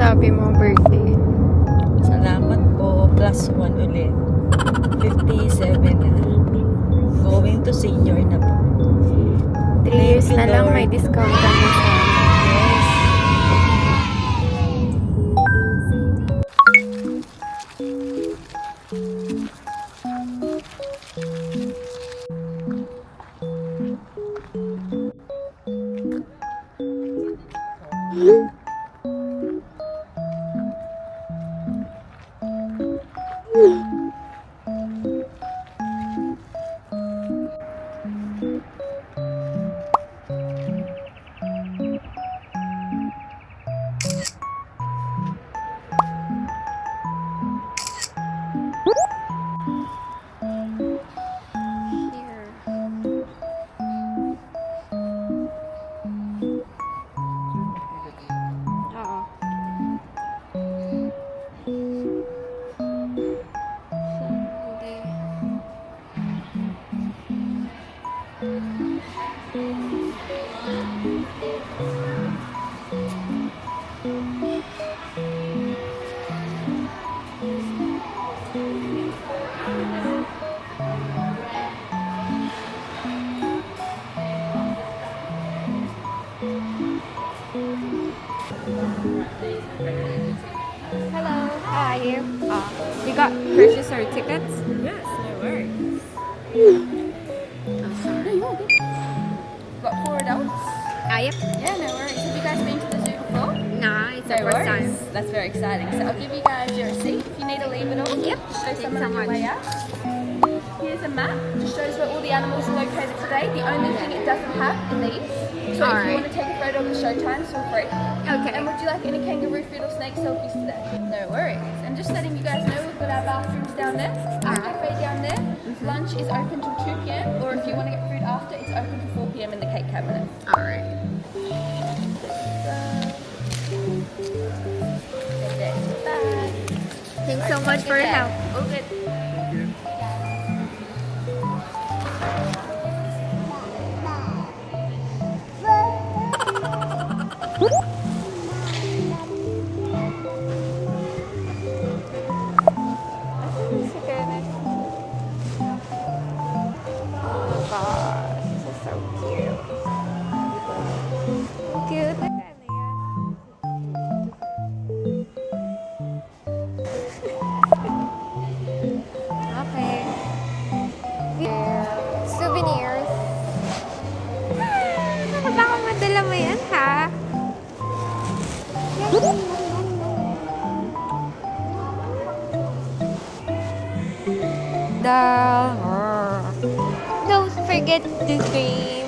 masasabi mo birthday? Salamat po. +1 ulit. 57 na. Going to senior na po. 3 years na lang may discount kami sa Yes. here. Oo. Hello, how are you? You got purchase our tickets? Yes, no worries. Got 4 adults? Yep. Yeah, no worries. Have you guys been to the zoo before? Nah, it's No the first time. worries. That's very exciting. So I'll give you guys your receipt. If you need to leave it all, Yep. show Thanks someone so on your much. way out. Here's a map. Just shows where all the animals are located today. The only thing it doesn't have is these. So if Alright. you want to take a photo of the show times, feel free. Okay. And would you like any kangaroo food or snake selfies today? No worries. And just letting you guys know, we've got our bathrooms down there, our cafe down there. Lunch is open till 2 p.m. or if you want to get food after, it's open till 4 p.m. in the cake cabinet. Alright. Bye. Thanks so much for your help. Okay. Oh gosh, this is so cute. Cute. Okay. Here. Souvenirs. Baka madala mo yan, ha? Don't forget to scream.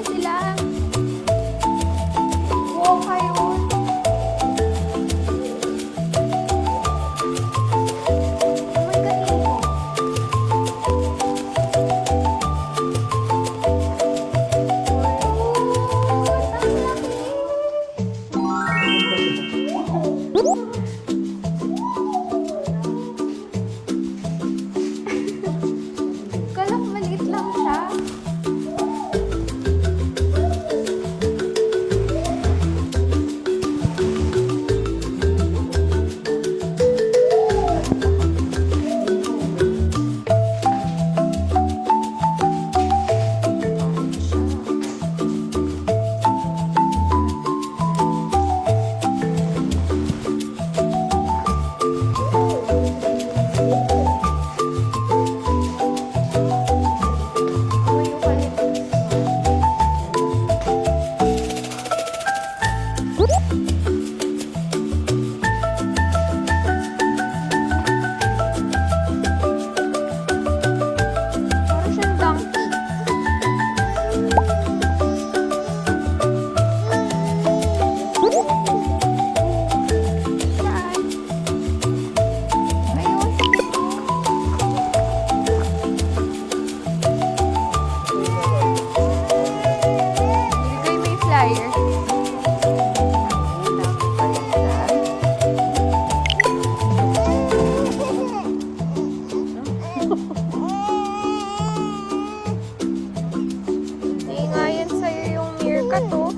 sila. Wow, kayo. May kanino. Kala ko maliit lang siya. May eucalyptus. Parang siyang donkey. Saan? Ayun. Ibigay mo yung flyer. Ang dami pala. Hindi nga yan sa'yo yung meerkat, oh.